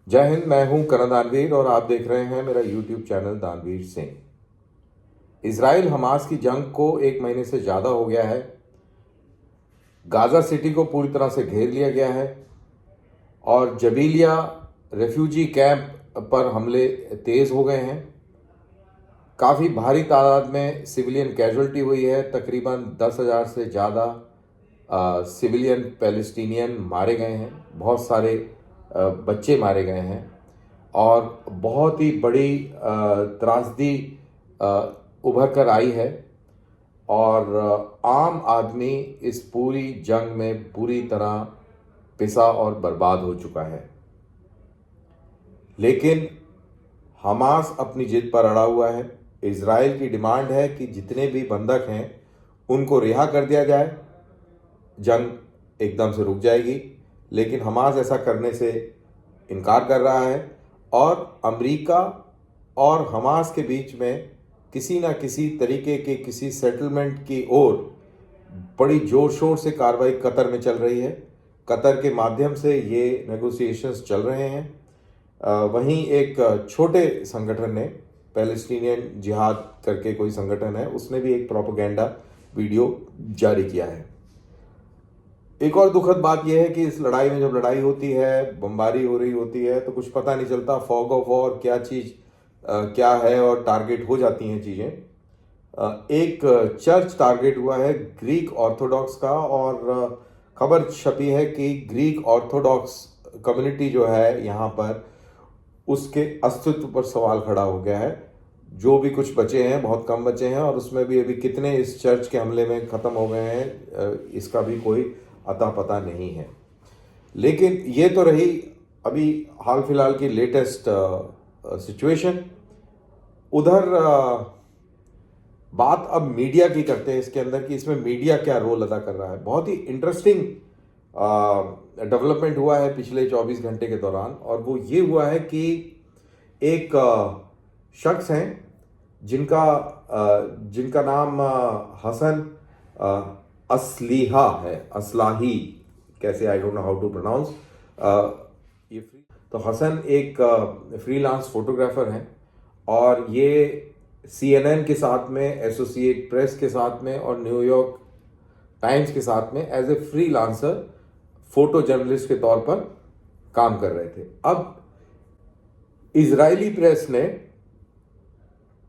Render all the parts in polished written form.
जय हिंद। मैं हूं करण दानवीर और आप देख रहे हैं मेरा यूट्यूब चैनल दानवीर सिंह। इसराइल हमास की जंग को 1 महीने से ज़्यादा हो गया है। गाज़ा सिटी को पूरी तरह से घेर लिया गया है और जबीलिया रेफ्यूजी कैंप पर हमले तेज़ हो गए हैं। काफ़ी भारी तादाद में सिविलियन कैजुअल्टी हुई है। तकरीबन 10,000 से ज़्यादा सिविलियन पैलेस्टीनियन मारे गए हैं। बहुत सारे बच्चे मारे गए हैं और बहुत ही बड़ी त्रासदी उभर कर आई है और आम आदमी इस पूरी जंग में पूरी तरह पिसा और बर्बाद हो चुका है। लेकिन हमास अपनी जिद पर अड़ा हुआ है। इजराइल की डिमांड है कि जितने भी बंधक हैं उनको रिहा कर दिया जाए, जंग एकदम से रुक जाएगी। लेकिन हमास ऐसा करने से इनकार कर रहा है और अमेरिका और हमास के बीच में किसी ना किसी तरीके के किसी सेटलमेंट की ओर बड़ी जोर शोर से कार्रवाई कतर में चल रही है। कतर के माध्यम से ये नेगोशिएशंस चल रहे हैं। वहीं एक छोटे संगठन ने, पैलेस्टीनियन जिहाद करके कोई संगठन है, उसने भी एक प्रोपेगेंडा वीडियो जारी किया है। एक और दुखद बात यह है कि इस लड़ाई में जब लड़ाई होती है, बमबारी हो रही होती है, तो कुछ पता नहीं चलता फॉग ऑफ वॉर क्या चीज़ क्या है और टारगेट हो जाती हैं चीज़ें। एक चर्च टारगेट हुआ है ग्रीक ऑर्थोडॉक्स का और खबर छपी है कि ग्रीक ऑर्थोडॉक्स कम्युनिटी जो है यहाँ पर, उसके अस्तित्व पर सवाल खड़ा हो गया है। जो भी कुछ बचे हैं, बहुत कम बचे हैं, और उसमें भी अभी कितने इस चर्च के हमले में ख़त्म हो गए हैं इसका भी कोई अता पता नहीं है। लेकिन ये तो रही अभी हाल फिलहाल की लेटेस्ट सिचुएशन। उधर बात अब मीडिया की करते हैं इसके अंदर कि इसमें मीडिया क्या रोल अदा कर रहा है। बहुत ही इंटरेस्टिंग डेवलपमेंट हुआ है पिछले 24 घंटे के दौरान, और वो ये हुआ है कि एक शख्स हैं जिनका नाम हसन असलीहा है, असलाही कैसे, I don't know how to pronounce. ये तो हसन एक फ्रीलांस फोटोग्राफर हैं और ये CNN के साथ में, एसोसिएट प्रेस के साथ में और न्यूयॉर्क टाइम्स के साथ में as a freelancer photo journalist के तौर पर काम कर रहे थे। अब इजरायली प्रेस ने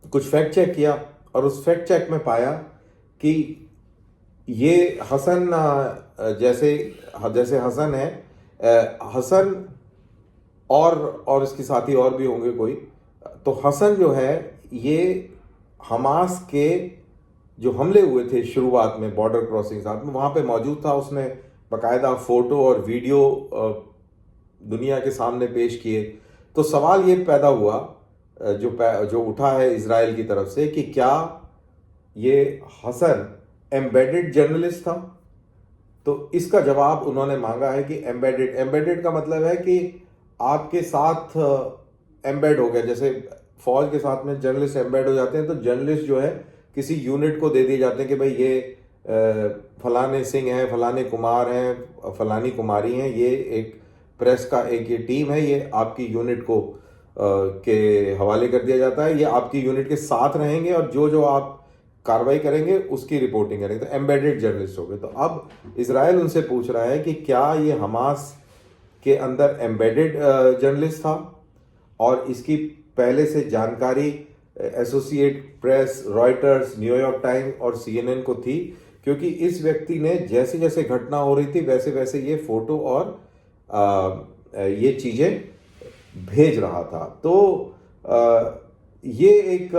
कुछ फैक्ट चेक किया और उस फैक्ट चेक में पाया कि ये हसन जैसे हसन है, हसन और इसके साथी और भी होंगे कोई, तो हसन जो है ये हमास के जो हमले हुए थे शुरुआत में बॉर्डर क्रॉसिंग साथ में, वहाँ पे मौजूद था। उसने बाकायदा फोटो और वीडियो दुनिया के सामने पेश किए। तो सवाल ये पैदा हुआ जो उठा है इजराइल की तरफ से कि क्या ये हसन एम्बेडेड जर्नलिस्ट था। तो इसका जवाब उन्होंने मांगा है कि एम्बेडेड का मतलब है कि आपके साथ एम्बेड हो गया। जैसे फौज के साथ में जर्नलिस्ट एम्बेड हो जाते हैं, तो जर्नलिस्ट जो है किसी यूनिट को दे दिए जाते हैं कि भाई ये फलाने सिंह हैं, फलाने कुमार हैं, फलानी कुमारी हैं, ये एक प्रेस का एक ये टीम है, ये आपकी यूनिट को के हवाले कर दिया जाता है। ये आपकी यूनिट के साथ रहेंगे और जो आप कार्रवाई करेंगे उसकी रिपोर्टिंग करेंगे। तो एम्बेडेड जर्नलिस्ट हो गए। तो अब इजराइल उनसे पूछ रहा है कि क्या ये हमास के अंदर एम्बेडेड जर्नलिस्ट था और इसकी पहले से जानकारी associate press, Reuters, New York times और CNN को थी, क्योंकि इस व्यक्ति ने जैसे जैसे घटना हो रही थी वैसे वैसे ये फोटो और ये चीज़ें भेज रहा था। तो ये एक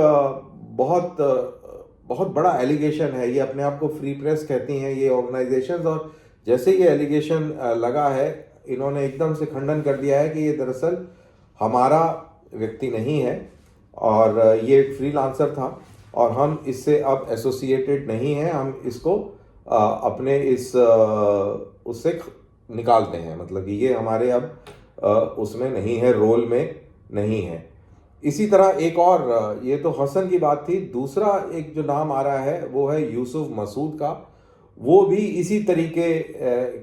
बहुत बड़ा एलिगेशन है। ये अपने आप को फ्री प्रेस कहती हैं ये ऑर्गेनाइजेशंस, और जैसे ये एलिगेशन लगा है, इन्होंने एकदम से खंडन कर दिया है कि ये दरअसल हमारा व्यक्ति नहीं है और ये एक फ्रीलांसर था और हम इससे अब एसोसिएटेड नहीं हैं, हम इसको अपने इस उससे निकालते हैं। मतलब कि ये हमारे अब उसमें नहीं है, रोल में नहीं है। इसी तरह एक और, ये तो हसन की बात थी, दूसरा एक जो नाम आ रहा है वो है यूसुफ मसूद का। वो भी इसी तरीके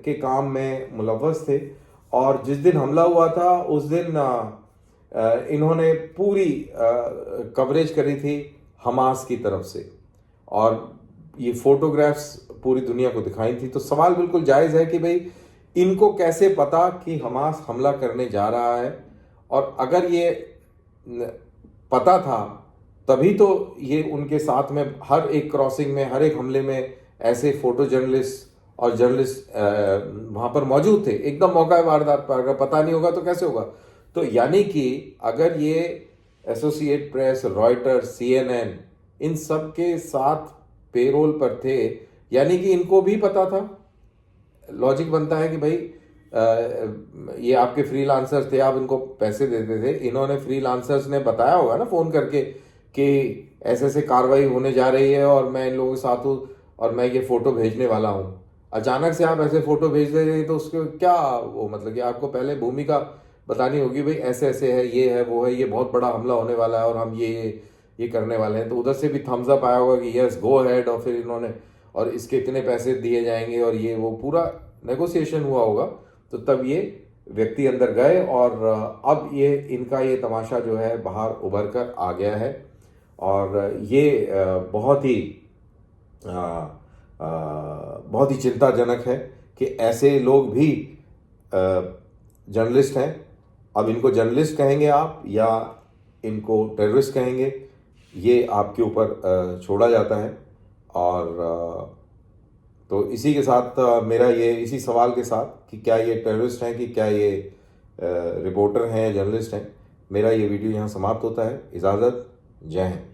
के काम में मुलव्वस थे और जिस दिन हमला हुआ था उस दिन इन्होंने पूरी कवरेज करी थी हमास की तरफ से, और ये फोटोग्राफ्स पूरी दुनिया को दिखाई थी। तो सवाल बिल्कुल जायज़ है कि भाई इनको कैसे पता कि हमास हमला करने जा रहा है, और अगर ये पता था तभी तो ये उनके साथ में हर एक क्रॉसिंग में, हर एक हमले में ऐसे फोटो जर्नलिस्ट और जर्नलिस्ट वहाँ पर मौजूद थे। एकदम मौका वारदात पर, अगर पता नहीं होगा तो कैसे होगा। तो यानी कि अगर ये एसोसिएट प्रेस, रॉयटर्स, CNN इन सब के साथ पेरोल पर थे, यानी कि इनको भी पता था। लॉजिक बनता है कि भाई ये आपके फ्रीलांसर्स थे, आप इनको पैसे देते थे, इन्होंने फ्रीलांसर्स ने बताया होगा ना फ़ोन करके कि ऐसे ऐसे कार्रवाई होने जा रही है और मैं इन लोगों के साथ हूँ और मैं ये फ़ोटो भेजने वाला हूँ। अचानक से आप ऐसे फ़ोटो भेज दे रहे तो उसके क्या वो मतलब कि आपको पहले भूमिका बतानी होगी, भाई ऐसे ऐसे है, ये है, वो है, ये बहुत बड़ा हमला होने वाला है और हम ये करने वाले हैं। तो उधर से भी थम्स अप आया होगा कि यस गो अहेड, और फिर इन्होंने और इसके इतने पैसे दिए जाएंगे और ये वो पूरा नेगोशिएशन हुआ होगा। तो तब ये व्यक्ति अंदर गए और अब ये इनका ये तमाशा जो है बाहर उभर कर आ गया है। और ये बहुत ही चिंताजनक है कि ऐसे लोग भी जर्नलिस्ट हैं। अब इनको जर्नलिस्ट कहेंगे आप या इनको टेररिस्ट कहेंगे, ये आपके ऊपर छोड़ा जाता है। और तो इसी के साथ मेरा ये इसी सवाल के साथ कि क्या ये टेररिस्ट हैं कि क्या ये रिपोर्टर हैं, जर्नलिस्ट हैं, मेरा ये वीडियो यहाँ समाप्त होता है। इजाज़त, जय हिंद।